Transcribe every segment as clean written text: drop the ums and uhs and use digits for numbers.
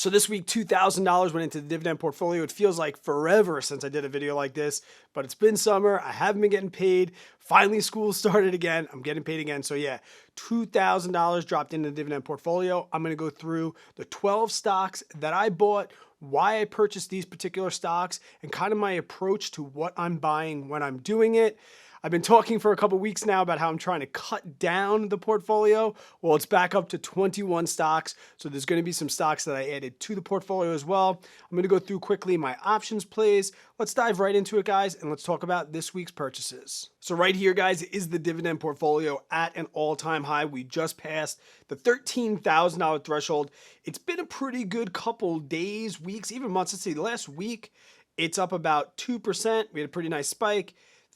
So this week, $2,000 went into the dividend portfolio. It feels like forever since I did a video like this, but it's been summer. I haven't been getting paid. Finally, school started again. I'm getting paid again. So yeah, $2,000 dropped into the dividend portfolio. I'm going to go through the 12 stocks that I bought, why I purchased these particular stocks, and kind of my approach to what I'm buying when I'm doing it. I've been talking for a couple weeks now about how I'm trying to cut down the portfolio. Well, it's back up to 21 stocks. So there's going to be some stocks that I added to the portfolio as well. I'm going to go through quickly my options plays. Let's dive right into it, guys, and let's talk about this week's purchases. So right here, guys, is the dividend portfolio at an all-time high. We just passed the $13,000 threshold. It's been a pretty good couple days, weeks, even months. Let's see, last week, it's up about 2%. We had a pretty nice spike.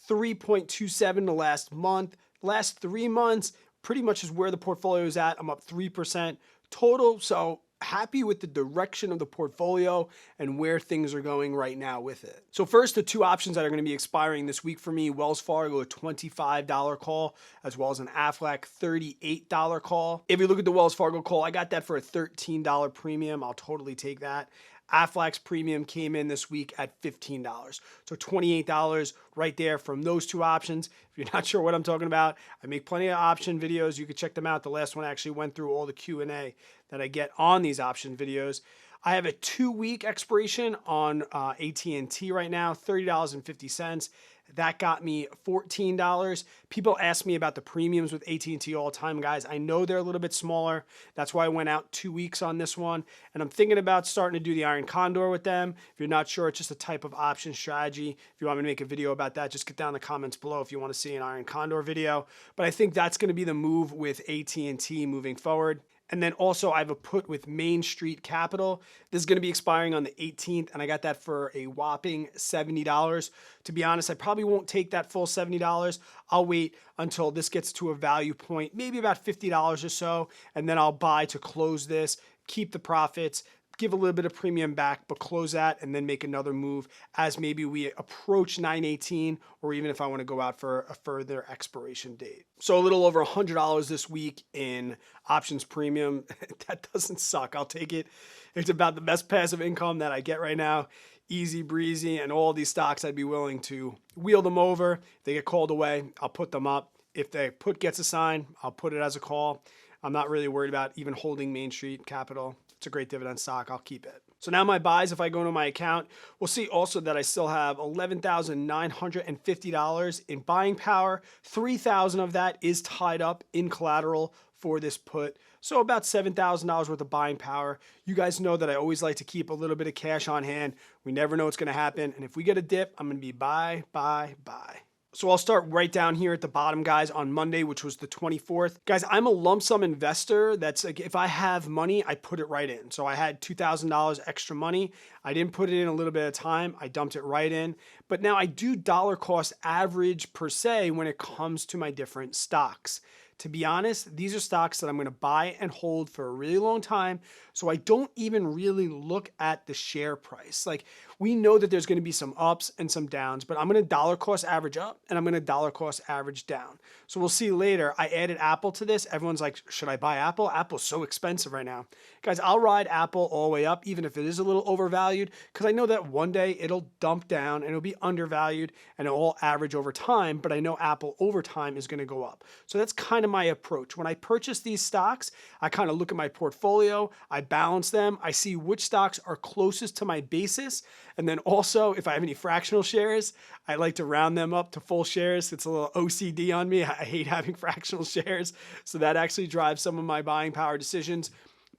3.27 the last month. Last 3 months, pretty much is where the portfolio is at. I'm up 3% total. So happy with the direction of the portfolio and where things are going right now with it. So first, the two options that are going to be expiring this week for me, Wells Fargo, a $25 call, as well as an Aflac $38 call. If you look at the Wells Fargo call, I got that for a $13 premium. I'll totally take that. Aflac's premium came in this week at $15. So $28 right there from those two options. If you're not sure what I'm talking about, I make plenty of option videos. You can check them out. The last one actually went through all the Q&A that I get on these option videos. I have a 2-week expiration on AT&T right now, $30.50. That got me $14. People ask me about the premiums with AT&T all the time, guys. I know they're a little bit smaller. That's why I went out 2 weeks on this one. And I'm thinking about starting to do the Iron Condor with them. If you're not sure, it's just a type of option strategy. If you want me to make a video about that, just get down in the comments below if you want to see an Iron Condor video. But I think that's going to be the move with AT&T moving forward. And then also I have a put with Main Street Capital. This is going to be expiring on the 18th, and I got that for a whopping $70. To be honest, I probably won't take that full $70. I'll wait until this gets to a value point, maybe about $50 or so, and then I'll buy to close this, keep the profits, give a little bit of premium back, but close that and then make another move as maybe we approach 9/18, or even if I want to go out for a further expiration date. So a little over $100 this week in options premium. That doesn't suck. I'll take it. It's about the best passive income that I get right now. Easy breezy, and all these stocks I'd be willing to wheel them over. If they get called away, I'll put them up. If the put gets assigned, I'll put it as a call. I'm not really worried about even holding Main Street Capital. It's a great dividend stock. I'll keep it. So now my buys, if I go into my account, we'll see also that I still have $11,950 in buying power. $3,000 of that is tied up in collateral for this put. So about $7,000 worth of buying power. You guys know that I always like to keep a little bit of cash on hand. We never know what's going to happen. And if we get a dip, I'm going to be buy, buy, buy. So I'll start right down here at the bottom, guys, on Monday, which was the 24th. Guys, I'm a lump sum investor. That's like, if I have money, I put it right in. So I had $2,000 extra money. I didn't put it in a little bit of time. I dumped it right in. But now I do dollar cost average per se when it comes to my different stocks. To be honest, these are stocks that I'm going to buy and hold for a really long time. So I don't even really look at the share price. Like, we know that there's going to be some ups and some downs, but I'm going to dollar cost average up and I'm going to dollar cost average down. So we'll see later. I added Apple to this. Everyone's like, should I buy Apple? Apple's so expensive right now. Guys, I'll ride Apple all the way up, even if it is a little overvalued, because I know that one day it'll dump down and it'll be undervalued and it'll all average over time. But I know Apple over time is going to go up. So that's kind of my approach. When I purchase these stocks, I kind of look at my portfolio, I balance them, I see which stocks are closest to my basis. And then also, if I have any fractional shares, I like to round them up to full shares. It's a little OCD on me. I hate having fractional shares. So that actually drives some of my buying power decisions.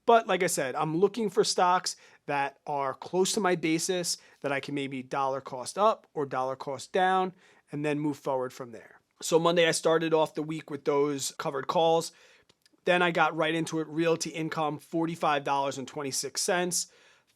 But like I said, I'm looking for stocks that are close to my basis that I can maybe dollar cost up or dollar cost down and then move forward from there. So Monday, I started off the week with those covered calls. Then I got right into it. Realty Income, $45.26.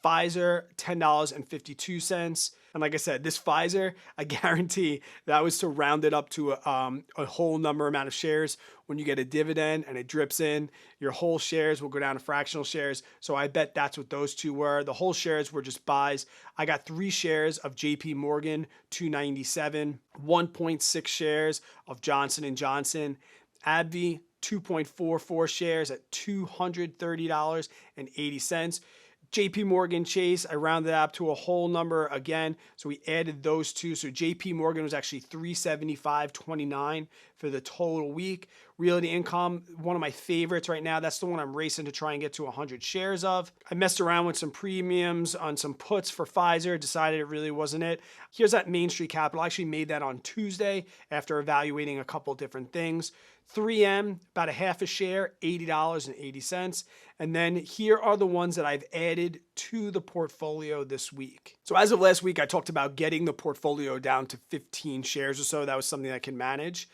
Pfizer, $10.52. And like I said, this Pfizer, I guarantee that was to round it up to a whole number amount of shares. When you get a dividend and it drips in, your whole shares will go down to fractional shares. So I bet that's what those two were. The whole shares were just buys. I got 3 shares of JP Morgan, $2.97, 1.6 shares of Johnson & Johnson, AbbVie, 2.44 shares at $230.80. JP Morgan Chase, I rounded up to a whole number again. So we added those two. So JP Morgan was actually 375.29 for the total week. Realty Income, one of my favorites right now. That's the one I'm racing to try and get to 100 shares of. I messed around with some premiums on some puts for Pfizer, decided it really wasn't it. Here's that Main Street Capital. I actually made that on Tuesday after evaluating a couple different things. 3M, about a half a share, $80.80. And then here are the ones that I've added to the portfolio this week. So as of last week, I talked about getting the portfolio down to 15 shares or so. That was something I can manage.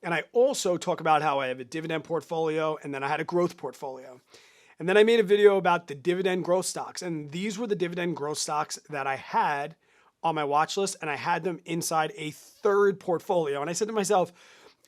And I also talk about how I have a dividend portfolio and then I had a growth portfolio. And then I made a video about the dividend growth stocks. And these were the dividend growth stocks that I had on my watch list, and I had them inside a third portfolio. And I said to myself,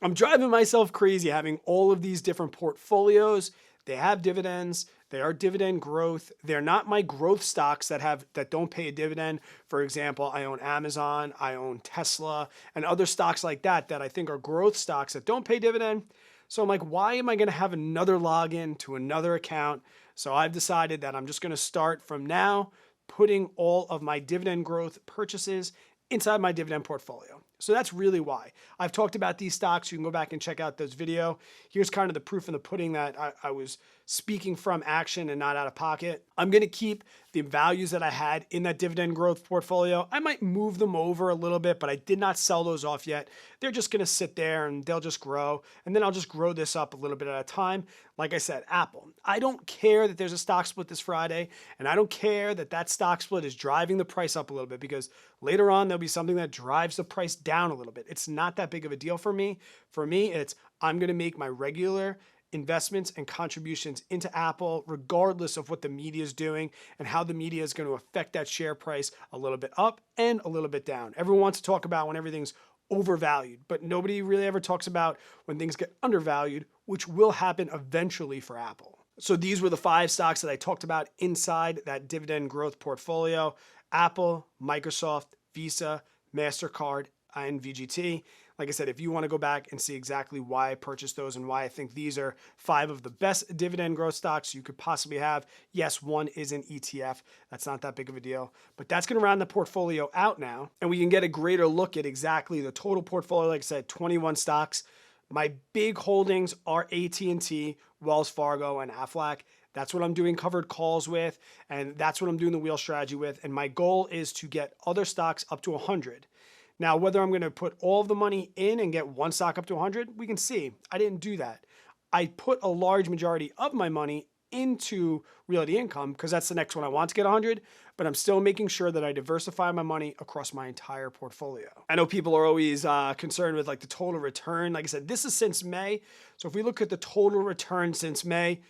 I'm driving myself crazy having all of these different portfolios. They have dividends. They are dividend growth. They're not my growth stocks that don't pay a dividend. For example, I own Amazon, I own Tesla, and other stocks like that I think are growth stocks that don't pay dividend. So I'm like, why am I going to have another login to another account? So I've decided that I'm just going to start from now putting all of my dividend growth purchases inside my dividend portfolio. So that's really why. I've talked about these stocks. You can go back and check out those video. Here's kind of the proof in the pudding that I was speaking from action and not out of pocket. I'm going to keep the values that I had in that dividend growth portfolio. I might move them over a little bit, but I did not sell those off yet. They're just going to sit there and they'll just grow. And then I'll just grow this up a little bit at a time. Like I said, Apple. I don't care that there's a stock split this Friday, and I don't care that that stock split is driving the price up a little bit, because later on there'll be something that drives the price down a little bit. It's not that big of a deal for me. For me, it's I'm going to make my regular investments and contributions into Apple, regardless of what the media is doing and how the media is going to affect that share price a little bit up and a little bit down. Everyone wants to talk about when everything's overvalued, but nobody really ever talks about when things get undervalued, which will happen eventually for Apple. So these were the 5 stocks that I talked about inside that dividend growth portfolio: Apple, Microsoft, Visa, MasterCard, and VGT. Like I said, if you want to go back and see exactly why I purchased those and why I think these are 5 of the best dividend growth stocks you could possibly have, yes, one is an ETF. That's not that big of a deal, but that's going to round the portfolio out now, and we can get a greater look at exactly the total portfolio. Like I said, 21 stocks. My big holdings are AT&T, Wells Fargo, and Aflac. That's what I'm doing covered calls with, and that's what I'm doing the wheel strategy with. And my goal is to get other stocks up to 100. Now, whether I'm going to put all of the money in and get one stock up to 100, we can see. I didn't do that. I put a large majority of my money into Realty Income because that's the next one I want to get 100, but I'm still making sure that I diversify my money across my entire portfolio. I know people are always concerned with like the total return. Like I said, this is since May. So if we look at the total return since May,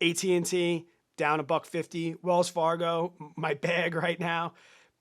AT&T down $1.50, Wells Fargo, my bag right now.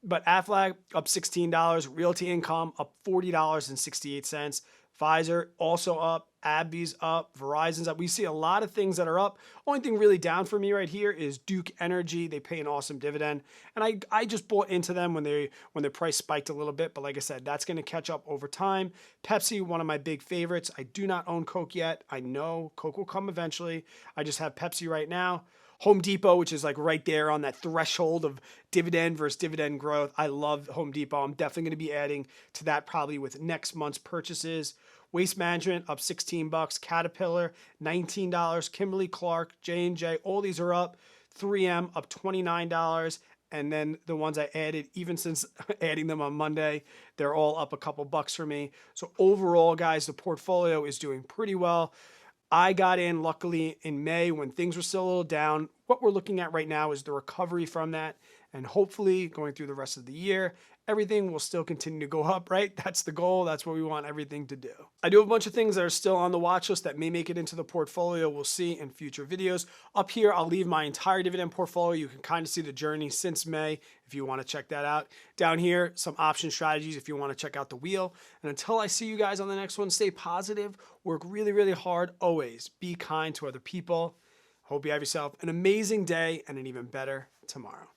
But Aflac up $16, Realty Income up $40.68, Pfizer also up, AbbVie's up, Verizon's up. We see a lot of things that are up. Only thing really down for me right here is Duke Energy. They pay an awesome dividend, and I just bought into them when their price spiked a little bit. But like I said, that's going to catch up over time. Pepsi, one of my big favorites. I do not own Coke yet. I know Coke will come eventually. I just have Pepsi right now. Home Depot, which is like right there on that threshold of dividend versus dividend growth. I love Home Depot. I'm definitely going to be adding to that probably with next month's purchases. Waste Management up $16, Caterpillar $19, Kimberly-Clark, J&J, all these are up. 3M up $29, and then the ones I added, even since adding them on Monday, they're all up a couple bucks for me. So overall, guys, the portfolio is doing pretty well. I got in luckily in May when things were still a little down. What we're looking at right now is the recovery from that, and hopefully going through the rest of the year, everything will still continue to go up, right? That's the goal. That's what we want everything to do. I do have a bunch of things that are still on the watch list that may make it into the portfolio. We'll see in future videos. Up here, I'll leave my entire dividend portfolio. You can kind of see the journey since May if you want to check that out. Down here, some option strategies if you want to check out the wheel. And until I see you guys on the next one, stay positive, work really, really hard, always be kind to other people. Hope you have yourself an amazing day and an even better tomorrow.